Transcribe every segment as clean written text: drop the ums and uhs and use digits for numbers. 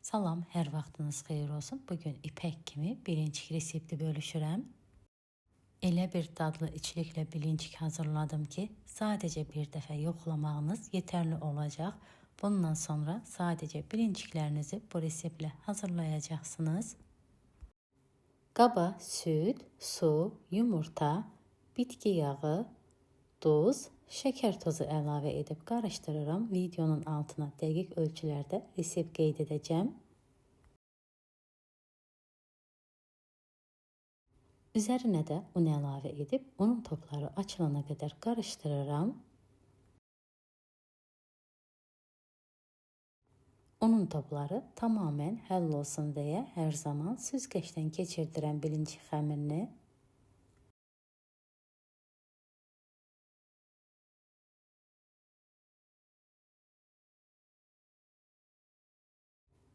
Salam, hər vaxtınız xeyir olsun. Bugün ipək kimi bilincik resepti bölüşürəm. Elə bir dadlı içliklə bilincik hazırladım ki, sadəcə bir dəfə yoxlamağınız yetərli olacaq. Bundan sonra sadəcə bilinciklərinizi bu reseptlə hazırlayacaqsınız. Qaba süd, su, yumurta, bitki yağı, duz, şəkər tozu əlavə edib qarışdırıram. Videonun altına dəqiq ölçülərdə resept qeyd edəcəm. Üzərinə də un əlavə edib unun topları açılana qədər qarışdırıram. Unun topları tamamən həll olsun deyə hər zaman süzgəcdən keçirdirəm bilincik xəmirini.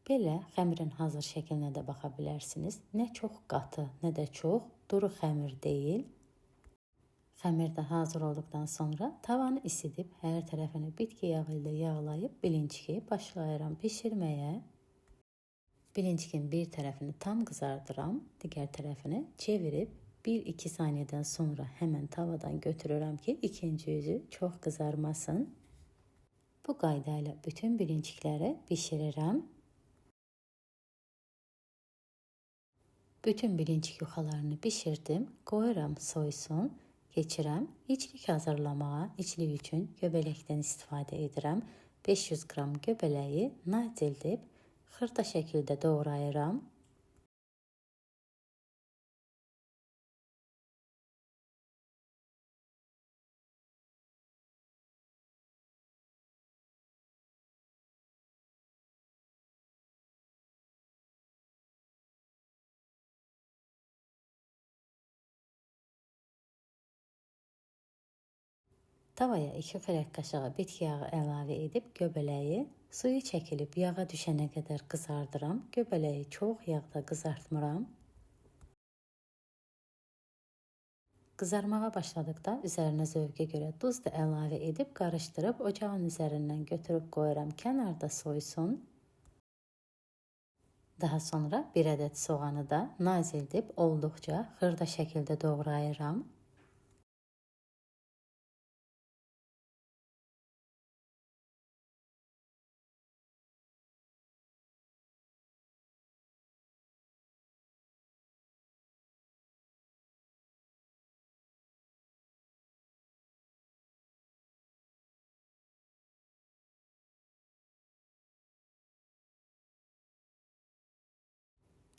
Belə xəmirin hazır şəklinə də baxa bilərsiniz. Nə çox qatı, nə də çox duru xəmir deyil. Xəmir də hazır olduqdan sonra tavanı isidib hər tərəfini bitki yağı ilə yağlayıb bilinciki başlayıram bişirməyə. Bilincikin bir tərəfini tam qızardıram, digər tərəfini çevirib 1-2 saniyədən sonra həmən tavadan götürürəm ki, ikinci yüzü çox qızarmasın. Bu qayda ilə bütün bilincikləri bişirirəm. Bütün bilincik yuxalarını bişirdim, qoyuram soysun, keçirəm. İçlik hazırlamağa, içlik üçün göbələkdən istifadə edirəm. 500 qram göbələyi nadildib, xırda şəkildə doğrayıram. Tavaya 2 xörək qaşığı bitki yağı əlavə edib göbələyi suyu çəkilib yağa düşənə qədər qızardıram. Göbələyi çox yağda qızartmıram. Qızarmağa başladıqda üzərinə zövqə görə duz da əlavə edib qarışdırıb ocağın üzərindən götürüb qoyuram kənarda soysun. Daha sonra 1 ədəd soğanı da nazildib olduqca xırda şəkildə doğrayıram.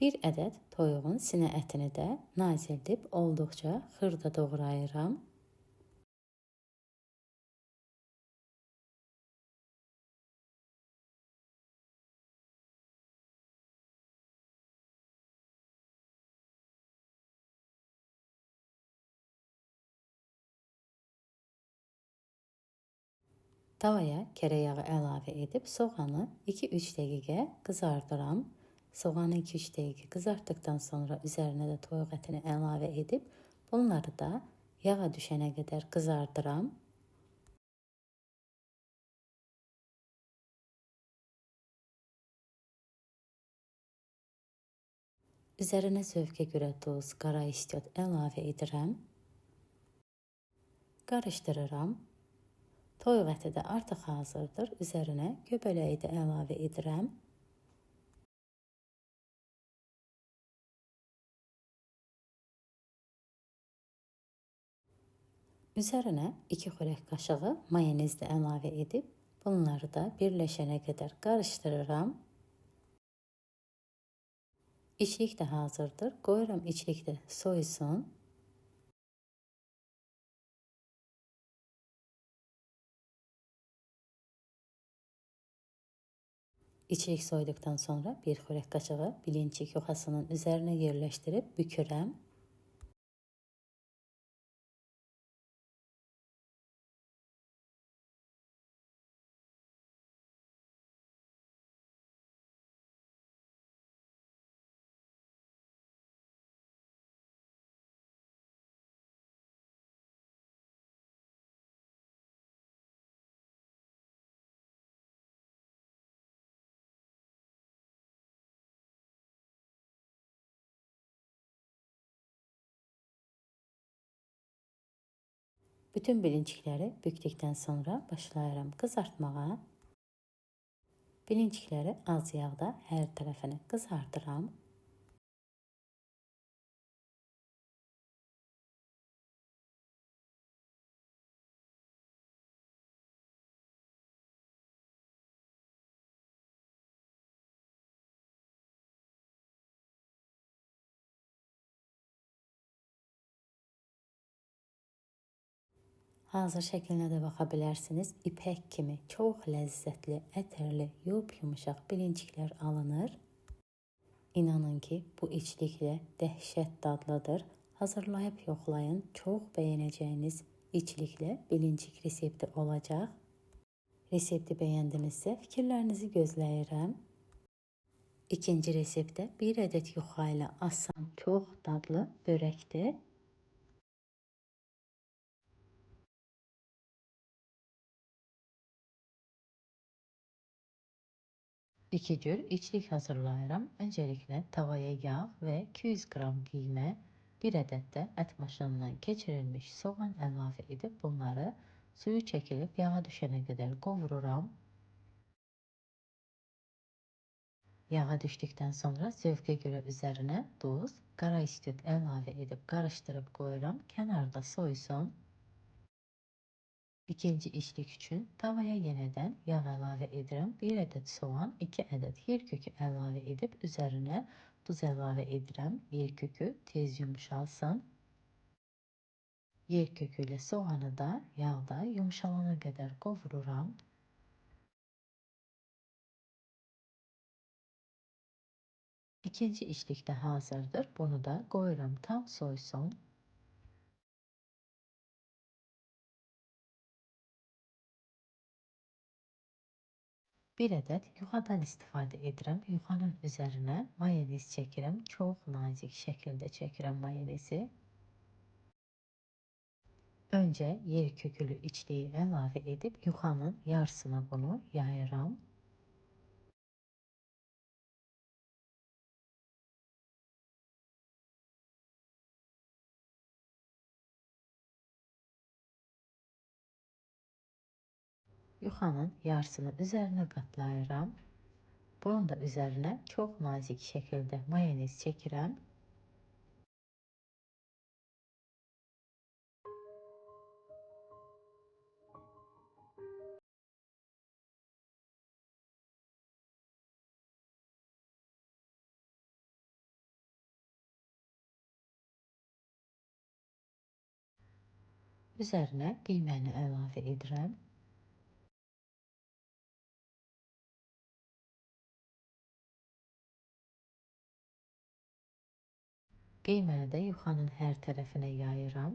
Bir ədəd toyuğun sinə ətini də nazildib olduqca xırda doğrayıram. Tavaya kərə yağı əlavə edib soğanı 2-3 dəqiqə qızardıram. Soğanı 2-3 dəqiqə qızartdıqdan sonra üzərinə də toyuq ətini əlavə edib bunları da yağa düşənə qədər qızardıram. Üzərinə zövqə görə duz, qara istiot əlavə edirəm. Qarışdırıram. Toyuq əti də artıq hazırdır. Üzərinə göbələyi də əlavə edirəm. Üzərinə 2 xörək qaşığı mayonez də əlavə edib bunları da birləşənə qədər qarışdırıram. İçlik də hazırdır. Qoyuram içlik də soysun. İçlik soyduqdan sonra 1 xörək qaşığı bilincik yuxasının üzərinə yerləşdirib bükürəm. Bütün bilincikləri bükdükdən sonra başlayıram qızartmağa. Bilincikləri az yağda hər tərəfini qızardıram. Hazır şəklinə də baxa bilərsiniz. İpək kimi çox ləzzətli, ətərli, yumuşaq bilinciklər alınır. İnanın ki, bu içliklə dəhşət dadlıdır. Hazırlayıb yoxlayın. Çox bəyənəcəyiniz içliklə bilincik resepti olacaq. Resepti bəyəndinizsə fikirlərinizi gözləyirəm. İkinci reseptdə 1 ədəd yuxa ilə asan, çox dadlı börəkdir. 2 cür içlik hazırlayıram. Öncelikle tavaya yağ ve 200 gram qiymə, 1 ədəd də ət maşınından keçirilmiş soğan əlavə edib bunları suyu çəkilib yağa düşənə qədər qovururam. Yağa düşdükdən sonra zövqə görə üzərinə duz, qara istot əlavə edib qarışdırıb qoyuram. Kənarda soysun. İkinci içlik üçün tavaya yeniden yağ əlavə edirəm. 1 ədəd soğan, 2 ədəd yer kökü əlavə edib üzərinə duz əlavə edirəm. Yer kökü tez yumuşalsın. Yer kökü ilə soğanı da yağda yumuşalana qədər qovururam. İkinci içlik də hazırdır. Bunu da qoyuram tam soysun. Bir ədəd yuxadan istifadə edirəm. Yuxanın üzərinə mayonez çəkirəm. Çox nazik şəkildə çəkirəm mayonezi. Önce yer kökülü içliği əlavə edib yuxanın yarısına bunu yayıram. Yuxanın yarısını üzerine qatlayıram. Bunun da üzerine çok nazik şekilde mayonez çəkirəm. Üzerine qiyməni əlavə edirəm. Qiyməni də yuxanın hər tərəfinə yayıram.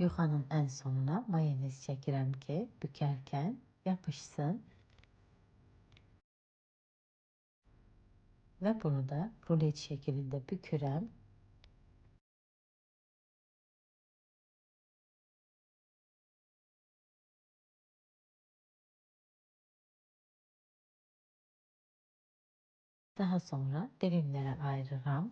Yuxanın ən sonuna mayonez çəkirəm ki, bükərkən yapışsın. Və bunu da rulet şəklində bükürəm. Daha sonra dilimlərə ayırıram.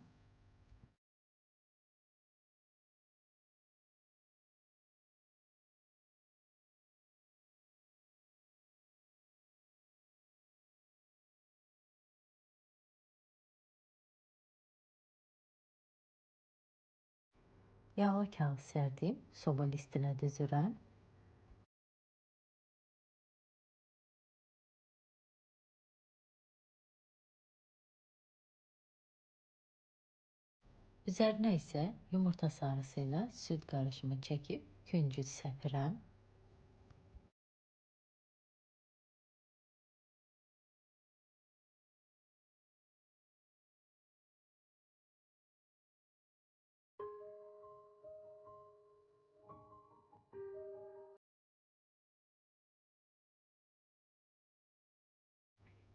Yağlı kağıt sərdiyim soba listinə düzürəm. Üzerine ise yumurta sarısıyla süt karışımı çekip küncüt səpirəm.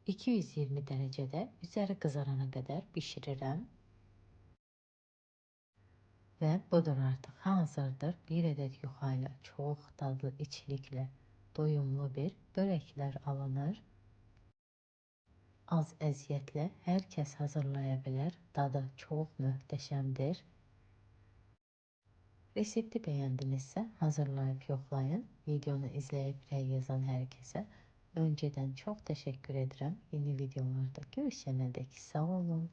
...220 derecede üzeri kızarana kadar pişiririm. Ve budur artık hazırdır. 1 adet yuxayla çok tatlı içliklə doyumlu bir börekler alınır. Az əziyyətlə hər kəs hazırlaya bilər. Dadı çox möhtəşəmdir. Resepti bəyəndinizsə hazırlayıb yoxlayın. Videonu izləyib rəy yazan hər kəsə öncədən çox təşəkkür edirəm. Yeni videolarda görüşənədək sağ olun.